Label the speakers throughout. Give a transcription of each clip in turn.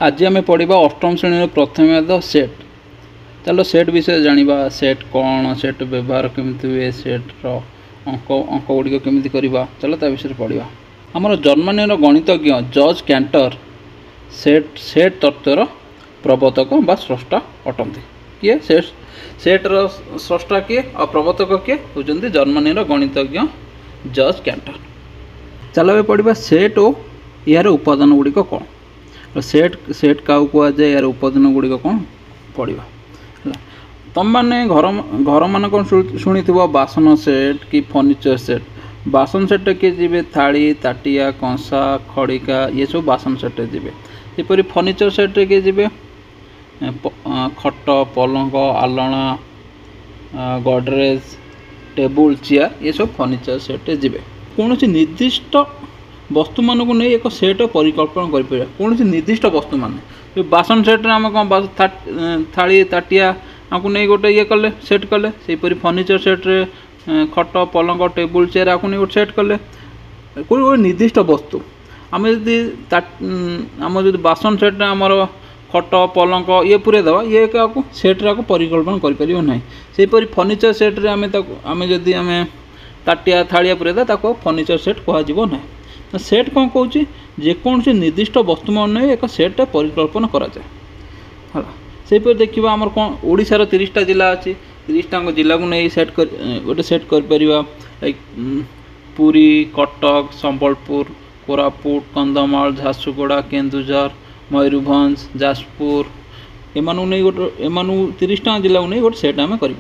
Speaker 1: आज आम पढ़ा अष्टम श्रेणी प्रथम वेद सेट। चलो सेट विषय जानिबा। सेट कौन, सेट व्यवहार केमती हुए, सेट्र अंक गुड़िक केमती करवा, चलो ता विषय पढ़ा। आमर जर्मनी गणितज्ञ जॉर्ज कैंटर सेट तत्वर प्रवर्तक बा स्रष्टा अटंती। किए सेट्र स्रष्टा किए और प्रवर्तक किए होती जर्मनी गणितज्ञ जॉर्ज कैंटर। चलो पढ़ा सेट और यार उपादान गुड़िक कौन। सेट क्या कहुए, यार उपादान गुड़िक कौन पढ़ा। तुम मैंने घर मान शुणी बासन सेट कि फर्निचर सेट। बासन सेट किए जी थाली ताटिया कंसा खड़िका ये सब बासन सेट जी। यहपरी फर्निचर सेट किए जी खट पलंग आलना गडरेज टेबुल चेयर ये सब फर्निचर सेट जी। कौन निर्दिष्ट वस्तु मान को नहीं एक सेट परिकल्पना कर कौन निर्दिष्ट वस्तु मान बासन सेट आम कौन थाली ताटिया आपको नहीं गोटे ये कले सेट कले सेपरी फर्निचर सेट रे खट पलंग टेबुल चेयर आपको नहीं गोटे सेट कले कोई गोटे निर्दिष्ट वस्तु आम आम जो बासन सेट आमर खट पलंग ये पूरे दवा ये क्या सेट रे परिकल्पना कर ना सेपरी फर्निचर सेट रे आम जदि आम ताटिया थालिया पूरे दा फर्निचर सेट कह ना। सेट कौन कौन जेकोसी निर्दिष्ट वस्तु मान एक सेट परिकल्पना कराए है। सेपर देखा आमर कौन ओडिशार 30टा जिला अच्छी 30टा जिला को नहीं सेट कर गोटे सेट कर लाइक पुरी कटक संबलपुर कोरापुट कंधमाल झारसुगुड़ा केन्दुझर मयूरभंज जाजपुर एमानु नहीं गोटे एमानु 30टा जिला को नहीं गोटे सेट आम कर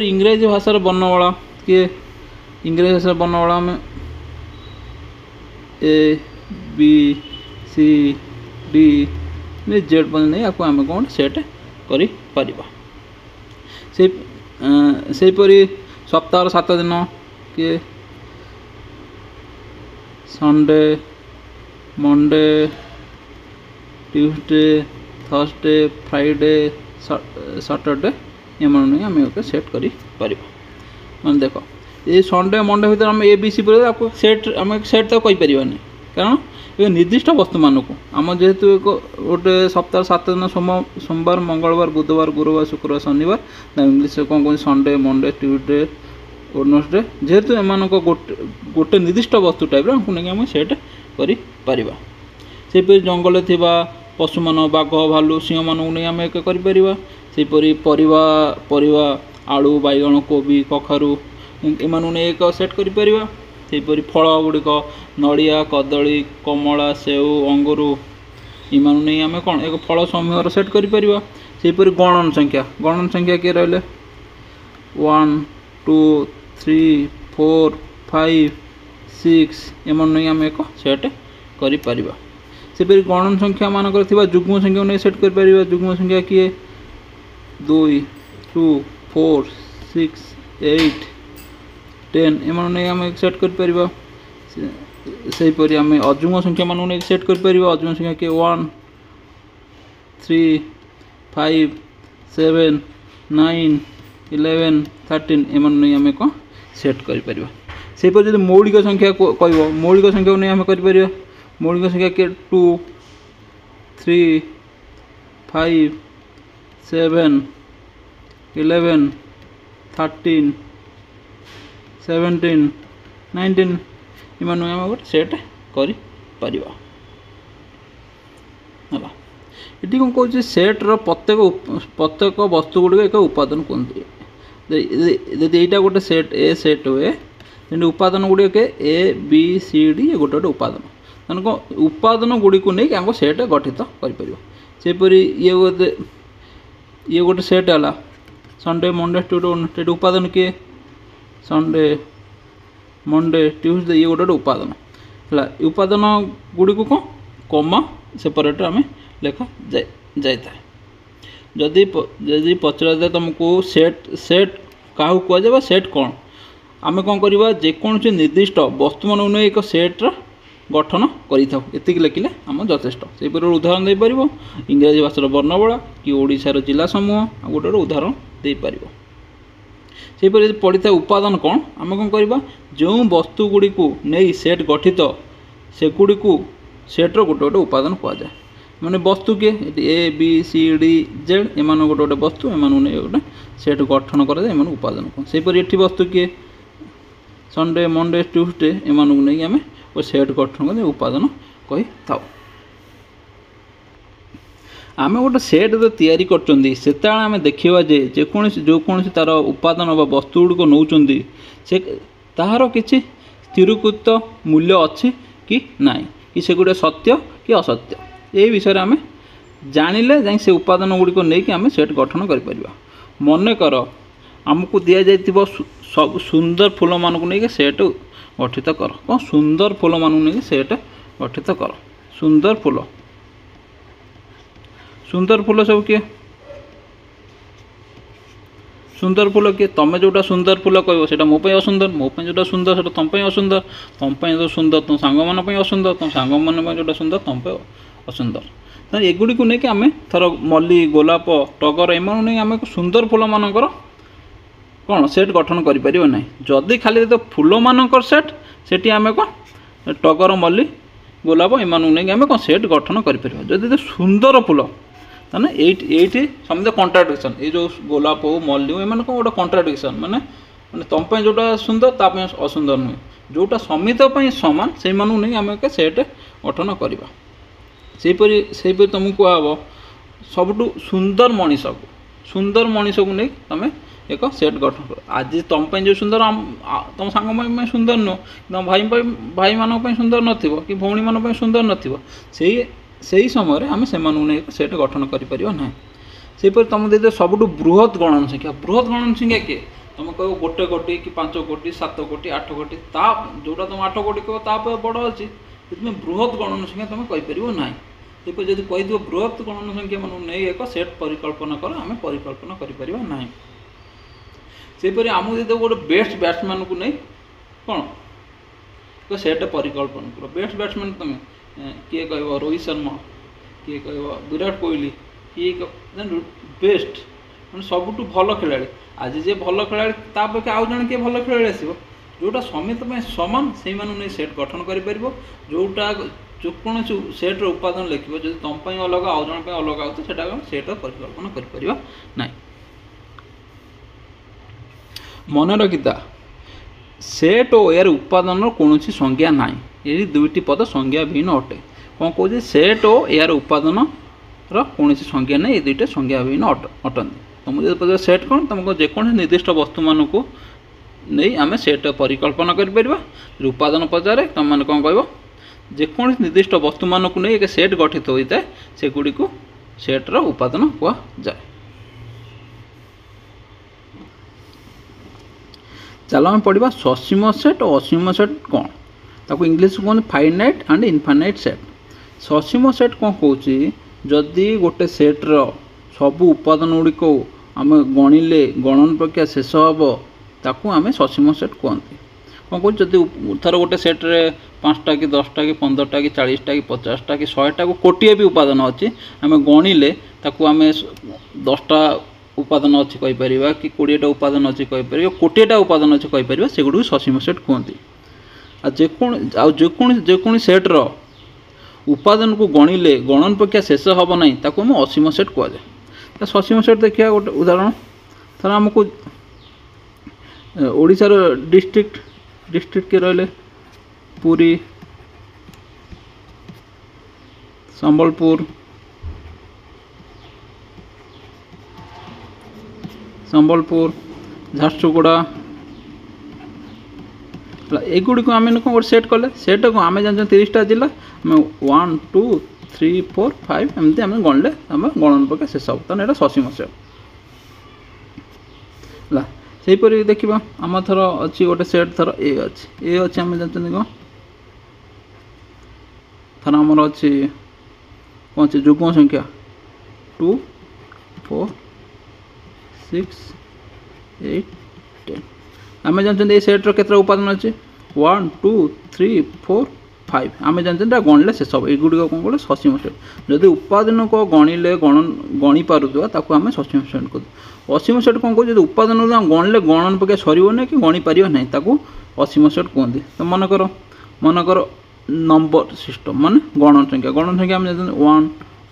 Speaker 1: इंग्राजी भाषार वर्णमाला किए इंग्राजी भाषा वर्णमाला आम A B C D Z पर्यटन नहीं आपको आम कौन सेट कर सप्ताह 7 दिन किए Sunday Monday Tuesday Thursday Friday Saturday एम आम एक सेट कर मैं देख ये संडे मंडे भर आम ए बी सी पूरे आपको सेट आम सेट तो कहीपर नहीं कारण ये निर्दिष्ट वस्तु मान को आम जेहेतु एक गोटे सप्ताह 7 दिन सोमवार मंगलवार बुधवार गुरुवार शुक्रवार शनिवार इंग्लीश कौन कौन संडे मंडे ट्यूसडे वेडनेसडे जेहेतु एम गोटे निर्दिष्ट वस्तु टाइप हमको नहीं आम सेट कर जंगल थी पशु मान बाघ भालू सिंह मान नहीं आम एक कर आलू बैगण कोबी कखारू एम एक सेट कर सेपरी फल गुड़िक नड़िया कदली कमला सेव अंगूर इमान नहीं आम कौन एक फल समूह सेट कर गणन संख्या किए रही 1 2 3 4 5 6 एम नहीं आम एक सेट कर गणन संख्या मानक जुग्म संख्या नहीं सेट कर जुग्म संख्या किए 2 2 4 6 8 10 एम नहीं आम सेट कर सेपरी आम अजुग्म संख्या मान नहीं सेट कर अजुग्म संख्या किए 1 3 5 7 9 11 13 एम नहीं आम कौन सेट कर मौलिक संख्या कह मौलिक संख्या नहीं आम कर मौलिक संख्या किए 2 3 5 7 11 13 17 19 इमान आम गोटे सेट कर ये कौन कौन सेट्र प्रत्येक वस्तु गुड़िक एक उपादान कहते यदि गोटे सेट ए सेट हुए उपादान गुड़िक ए बी सी डी ये गोटे गोटे उपादान तेनाली उपादान गुड़ी को नहीं सेट गठित करपरी ये गोटे सेट है संडे मंडे ट्यूसडे उपादान किए संडे मंडे ट्यूसडे ये गोटे उपादान है उपादान गुड़ी को कौन कमा सेपरेट आम लेखा जाए जदि पचरा जाए तुमको सेट क्या कहुए सेट कौन आम कौन करवा जेकोसी निर्दिष्ट वस्तु मान नहीं एक सेट्र गठन करती लिखिले आम यथेष्ट से उदाहरण दे पार इंग्राजी भाषार वर्णमाला कि ओडिशार जिला समूह गोटे गोटे उदाहरण दे पार सेपरी पड़ी था उपादान कौन आम कौन करवा जो वस्तु गुड़ी को नहीं सेट गठित से गुड़ी को सेट्र गोटे गोटे उपादान कहुए ମାନେ ବସ୍ତୁ କିଏ ଏଠି ଏ ବି ସି ଡି ଜେଡ୍ ଏମାନଙ୍କୁ ଗୋଟେ ଗୋଟେ ବସ୍ତୁ ଏମାନଙ୍କୁ ନେଇ ଗୋଟେ ସେଟ୍ ଗଠନ କରାଯାଏ ଏମାନଙ୍କୁ ଉପାଦାନ କୁହନ୍ତି। ସେହିପରି ଏଠି ବସ୍ତୁ କିଏ ସଣ୍ଡେ ମଣ୍ଡେ ଟ୍ୟୁସଡେ ଏମାନଙ୍କୁ ନେଇକି ଆମେ ଗୋଟେ ସେଟ୍ ଗଠନ କରି ଉପାଦାନ କହିଥାଉ। ଆମେ ଗୋଟେ ସେଟ୍ ଯଦି ତିଆରି କରୁଛନ୍ତି ସେତେବେଳେ ଆମେ ଦେଖିବା ଯେ ଯେକୌଣସି ତା'ର ଉପାଦାନ ବା ବସ୍ତୁ ଗୁଡ଼ିକ ନେଉଛନ୍ତି ସେ ତାହାର କିଛି ସ୍ଥିରୀକୃତ ମୂଲ୍ୟ ଅଛି କି ନାହିଁ, କି ସେଗୁଡ଼ିକ ସତ୍ୟ କି ଅସତ୍ୟ, ଏହି ବିଷୟରେ ଆମେ ଜାଣିଲେ ଯାଇ ସେ ଉପାଦାନ ଗୁଡ଼ିକ ନେଇକି ଆମେ ସେଟ୍ ଗଠନ କରିପାରିବା। ମନେକର ଆମକୁ ଦିଆଯାଇଥିବ ସବୁ ସୁନ୍ଦର ଫୁଲମାନଙ୍କୁ ନେଇକି ସେଟ୍ ଗଠିତ କର। କ'ଣ ସୁନ୍ଦର ଫୁଲମାନଙ୍କୁ ନେଇକି ସେଟ୍ ଗଠିତ କର। ସୁନ୍ଦର ଫୁଲ ସବୁ କିଏ? ସୁନ୍ଦର ଫୁଲ କିଏ? ତମେ ଯେଉଁଟା ସୁନ୍ଦର ଫୁଲ କହିବ ସେଇଟା ମୋ ପାଇଁ ଅସୁନ୍ଦର, ମୋ ପାଇଁ ଯେଉଁଟା ସୁନ୍ଦର ସେଇଟା ତମ ପାଇଁ ଅସୁନ୍ଦର, ତମ ପାଇଁ ଯେଉଁ ସୁନ୍ଦର ତମ ସାଙ୍ଗମାନଙ୍କ ପାଇଁ ଅସୁନ୍ଦର, ତମ ସାଙ୍ଗମାନଙ୍କ ପାଇଁ ଯେଉଁଟା ସୁନ୍ଦର ତମ ପାଇଁ ଅସୁନ୍ଦର। ତାହେଲେ ଏଗୁଡ଼ିକୁ ନେଇକି ଆମେ ଥର ମଲ୍ଲି, ଗୋଲାପ, ଟଗର ଏମାନଙ୍କୁ ନେଇ ଆମେ ସୁନ୍ଦର ଫୁଲମାନଙ୍କର କ'ଣ ସେଟ୍ ଗଠନ କରିପାରିବ ନାହିଁ। ଯଦି ଖାଲି ତ ଫୁଲମାନଙ୍କର ସେଟ୍ ସେଠି ଆମେ କ'ଣ ଟଗର, ମଲ୍ଲି, ଗୋଲାପ ଏମାନଙ୍କୁ ନେଇକି ଆମେ କ'ଣ ସେଟ୍ ଗଠନ କରିପାରିବା। ଯଦି ସୁନ୍ଦର ଫୁଲ ତାହେଲେ ଏଇଠି ସମସ୍ତେ କଣ୍ଟ୍ରାଡିକ୍ସନ୍, ଏଇ ଯେଉଁ ଗୋଲାପ ହଉ ମଲ୍ଲି ହଉ ଏମାନେ କ'ଣ ଗୋଟେ କଣ୍ଟ୍ରାଡିକ୍ସନ୍, ମାନେ ତମ ପାଇଁ ଯେଉଁଟା ସୁନ୍ଦର ତା ପାଇଁ ଅସୁନ୍ଦର ନୁହେଁ, ଯେଉଁଟା ସମିତ ପାଇଁ ସମାନ ସେଇମାନଙ୍କୁ ନେଇ ଆମେ ଏକ ସେଟ୍ ଗଠନ କରିବା। ସେହିପରି ତୁମକୁ କୁହାହେବ ସବୁଠୁ ସୁନ୍ଦର ମଣିଷକୁ ନେଇ ତୁମେ ଏକ ସେଟ୍ ଗଠନ କର। ଆଜି ତୁମ ପାଇଁ ଯେଉଁ ସୁନ୍ଦର ତୁମ ସାଙ୍ଗମାନଙ୍କ ପାଇଁ ସୁନ୍ଦର ନୁହଁ, ତୁମ ଭାଇମାନଙ୍କ ପାଇଁ ସୁନ୍ଦର ନଥିବ କି ଭଉଣୀମାନଙ୍କ ପାଇଁ ସୁନ୍ଦର ନଥିବ, ସେହି ସମୟରେ ଆମେ ସେମାନଙ୍କୁ ନେଇ ଏକ ସେଟ୍ ଗଠନ କରିପାରିବା ନାହିଁ। ସେହିପରି ତୁମକୁ ଦେଇଦେବ ସବୁଠୁ ବୃହତ୍ ଗଣନ ସଂଖ୍ୟା କିଏ? ତୁମେ କହିବ 1 କୋଟି କି 5 କୋଟି 7 କୋଟି 8 କୋଟି, ତା ଯେଉଁଟା ତୁମେ 8 କୋଟି କହିବ ତା ପରେ ବଡ଼ ଅଛି, ସେଥିପାଇଁ ବୃହତ୍ ଗଣନ ସଂଖ୍ୟା ତୁମେ କହିପାରିବ ନାହିଁ। ସେହିପରି ଯଦି କହିଥିବ ବୃହତ୍ ଗଣନ ସଂଖ୍ୟାମାନଙ୍କୁ ନେଇ ଏକ ସେଟ୍ ପରିକଳ୍ପନା କର, ଆମେ ପରିକଳ୍ପନା କରିପାରିବା ନାହିଁ। ସେହିପରି ଆମକୁ ଯଦି ଗୋଟେ ବେଷ୍ଟ ବ୍ୟାଟ୍ସମ୍ୟାନକୁ ନେଇ କ'ଣ ଏକ ସେଟ୍ ପରିକଳ୍ପନା କର। ବେଷ୍ଟ ବ୍ୟାଟ୍ସମ୍ୟାନ୍ ତୁମେ କିଏ କହିବ? ରୋହିତ ଶର୍ମା, କିଏ କହିବ ବିରାଟ କୋହଲି, କିଏ ବେଷ୍ଟ ମାନେ ସବୁଠୁ ଭଲ ଖେଳାଳି। ଆଜି ଯିଏ ଭଲ ଖେଳାଳି ତା ଅପେକ୍ଷା ଆଉ ଜଣେ କିଏ ଭଲ ଖେଳାଳି ଆସିବ, ଯେଉଁଟା ସମିତ ପାଇଁ ସମାନ ସେଇମାନଙ୍କୁ ନେଇ ସେଟ୍ ଗଠନ କରିପାରିବ। ଯେଉଁଟା ଯେକୌଣସି ସେଟ୍ର ଉପାଦାନ ଲେଖିବ ଯଦି ତୁମ ପାଇଁ ଅଲଗା ଆଉ ଜଣ ପାଇଁ ଅଲଗା ହେଉଥିବ ସେଇଟା ଆମେ ସେଟ୍ର ପରିକଳ୍ପନା କରିପାରିବା ନାହିଁ। ମନେ ରଖିଥା, ସେଟ୍ ଓ ଏହାର ଉପାଦାନର କୌଣସି ସଂଜ୍ଞା ନାହିଁ। ଏହି ଦୁଇଟି ପଦ ସଂଜ୍ଞା ଭିନ୍ନ ଅଟେ। କ'ଣ କହୁଛି? ସେଟ୍ ଓ ଏହାର ଉପାଦାନର କୌଣସି ସଂଜ୍ଞା ନାହିଁ, ଏ ଦୁଇଟା ସଂଜ୍ଞା ଭିନ୍ନ ଅଟନ୍ତି। ତୁମକୁ ଯଦି ପଚାର ସେଟ୍ କ'ଣ, ତୁମକୁ ଯେକୌଣସି ନିର୍ଦ୍ଦିଷ୍ଟ ବସ୍ତୁମାନଙ୍କୁ ନେଇ ଆମେ ସେଟ୍ ପରିକଳ୍ପନା କରିପାରିବା। ଉପାଦାନ ପଚାରେ ତୁମେମାନେ କ'ଣ କହିବ? ଯେକୌଣସି ନିର୍ଦ୍ଦିଷ୍ଟ ବସ୍ତୁମାନଙ୍କୁ ନେଇ ଏକ ସେଟ୍ ଗଠିତ ହୋଇଥାଏ ସେଗୁଡ଼ିକୁ ସେଟ୍ର ଉପାଦାନ କୁହାଯାଏ। ଚାଲ ଆମେ ପଢ଼ିବା ସସୀମ ସେଟ୍ ଓ ଅସୀମ ସେଟ୍ କ'ଣ। ତାକୁ ଇଂଲିଶ କୁହନ୍ତି ଫାଇନାଇଟ୍ ଆଣ୍ଡ ଇନଫାଇନାଇଟ୍ ସେଟ୍। ସସୀମ ସେଟ୍ କ'ଣ କହୁଛି? ଯଦି ଗୋଟେ ସେଟ୍ର ସବୁ ଉପାଦାନ ଗୁଡ଼ିକ ଆମେ ଗଣିଲେ ଗଣନ ପ୍ରକ୍ରିୟା ଶେଷ ହେବ ତାକୁ ଆମେ ସସୀମ ସେଟ୍ କୁହନ୍ତି। କ'ଣ କହୁଛି? ଯଦି ଥର ଗୋଟେ ସେଟ୍ରେ 5ଟା କି 10ଟା କି 15ଟା କି 40ଟା କି 50ଟା କି 100ଟା କୋଟିଏ ବି ଉପାଦାନ ଅଛି, ଆମେ ଗଣିଲେ ତାକୁ ଆମେ 10ଟା ଉପାଦାନ ଅଛି କହିପାରିବା କି 20ଟା ଉପାଦାନ ଅଛି କହିପାରିବା, କୋଟିଏଟା ଉପାଦାନ ଅଛି କହିପାରିବା, ସେଗୁଡ଼ିକୁ ସସୀମ ସେଟ୍ କୁହନ୍ତି। ଆଉ ଯେକୌଣସି ସେଟ୍ର ଉପାଦାନକୁ ଗଣିଲେ ଗଣନ ପ୍ରକ୍ରିୟା ଶେଷ ହେବ ନାହିଁ ତାକୁ ଆମେ ଅସୀମ ସେଟ୍ କୁହାଯାଏ। ସସୀମ ସେଟ୍ ଦେଖିବା ଗୋଟେ ଉଦାହରଣ। ଧର ଆମକୁ ଓଡ଼ିଶାର ଡିଷ୍ଟ୍ରିକ୍ଟ କିଏ ରହିଲେ? ପୁରୀ, ସମ୍ବଲପୁର, ଝାରସୁଗୁଡ଼ା, ଏଗୁଡ଼ିକୁ ଆମେ କ'ଣ ଗୋଟେ ସେଟ୍ କଲେ, ସେଟ୍କୁ ଆମେ ଜାଣିଛୁ 30ଟା ଜିଲ୍ଲା, ଆମେ 1 2 3 4 5 ଏମିତି ଆମେ ଗଣିଲେ ଆମେ ଗଣନ ପ୍ରକ୍ରିୟା ଶେଷ ହେବ, ତାହେଲେ ଏଇଟା ସସୀମ ସେଟ୍ ହେଲା। ସେହିପରି ଦେଖିବା ଆମ ଥର ଅଛି ଗୋଟେ ସେଟ୍, ଥର ଏ ଅଛି ଆମେ ଜାଣିଛନ୍ତି କ'ଣ, ଥର ଆମର ଅଛି କ'ଣ ଅଛି ଯୁଗ୍ମ ସଂଖ୍ୟା 2 4 6 8 10। ଆମେ ଜାଣିଛନ୍ତି ଏଇ ସେଟ୍ର କେତେଟା ଉପାଦାନ ଅଛି? 1 2 3 4 5। ଆମେ ଜାଣିଛନ୍ତି ଗଣିଲେ ଶେଷ ହେବ। ଏଗୁଡ଼ିକ କ'ଣ କଲେ? ସସୀମ ସେଟ୍। ଯଦି ଉପାଦାନକୁ ଗଣିଲେ ଗଣି ପାରୁଥିବା ତାକୁ ଆମେ ସସୀମ ସେଟ୍ କରୁ। ଅସୀମ ସେଟ୍ କ'ଣ କହୁଛି? ଯଦି ଉପାଦାନକୁ ଗଣିଲେ ଗଣନ ପ୍ରକ୍ରିୟା ସରିବ ନାହିଁ କି ଗଣି ପାରିବ ନାହିଁ ତାକୁ ଅସୀମ ସେଟ୍ କୁହନ୍ତି। ତ ମନେକର ନମ୍ବର ସିଷ୍ଟମ୍ ମାନେ ଗଣନ ସଂଖ୍ୟା ଆମେ ଜାଣିଛନ୍ତି 1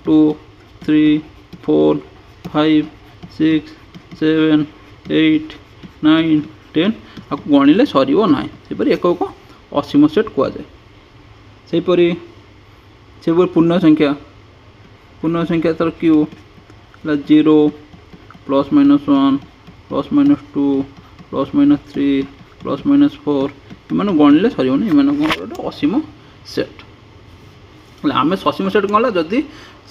Speaker 1: 2 3 4 5 6 7 8 9 10 आपको गणिले सर ना सेपरी एक असीम सेट कहुए सेपरी पूर्ण संख्या तर क्यू 0 +-1 +-2 +-3 +-4 इन गणिले सर गोटे असीम सेट आम ससीम सेट कौन जदि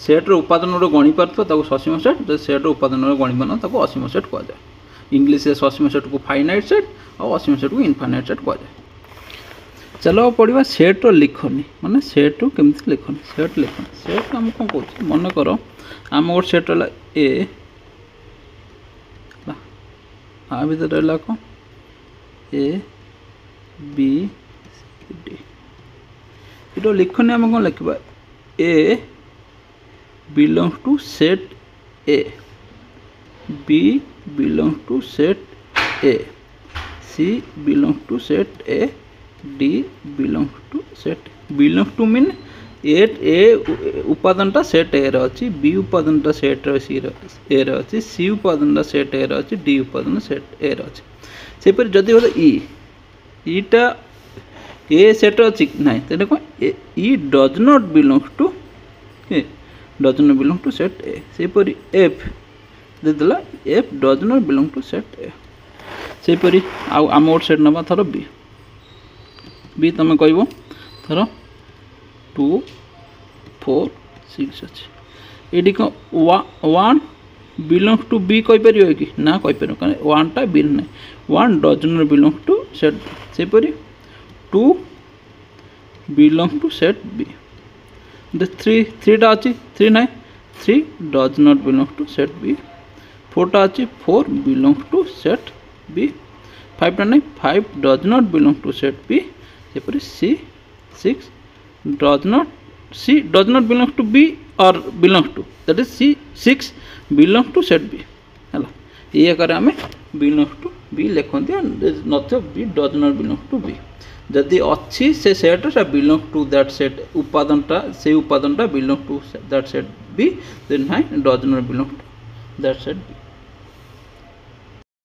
Speaker 1: सेट्र उपादान गणी पार्थ ससीम सेट जब सेट्र उपादान गणी पार असीम सेट कहुए इंग्लीश ससीम सेट को फाइनाइट सेट और असीम सेट को इनफाइनाइट सेट कहुए चलो पढ़ा सेट्र लिखनी माने सेट केमती लिखनी सेट आम कौन कौन मन कर आम गोटे सेट रहा ए आ भर रहा कौन ए बी सी डी ये लिखनी आम कौन लिखा A belongs to set A B belongs to set A C belongs to set A D belongs to set belongs to mean ए उपादानटा सेट ए रही बी उपादानटा सेट ए रही सी उपादानटा सेट ए रही डी उपादान सेट ए रही सेपरी जदि बोले ईटा ए सेट अच्छी ना तेरे कौन E does not belongs to set A सेपरी एफ देदेला F does not belong to set A सेपरी आम गोटे सेट नवा थर बी बी तुम कह थर 2 4 6 अच्छे ये कौन 1 बिलोंग्स टू बी कहीपर कि ना कहीपर कारण 1 टा बी ना 1 does not belong to set सेपरी 2 बिलोंग टू सेट बी 3 टा अच्छी 3 ना 3 does not belong to set B 4 टा अच्छी 4 बिलोंग टू सेट बी 5 टा नहीं 5 does not belong to set B सेपरी सी 6 does not belong to B और बिलोंग टू दैट इज सी 6 बिलोंग टू सेट बी है ये आकार आम बिलोंग टू बी लिखती नथ B does not belong to B जदि अच्छी से set belong to that set उपादानटा से उपादानटा belong to that set B then हाई does not belong to that set B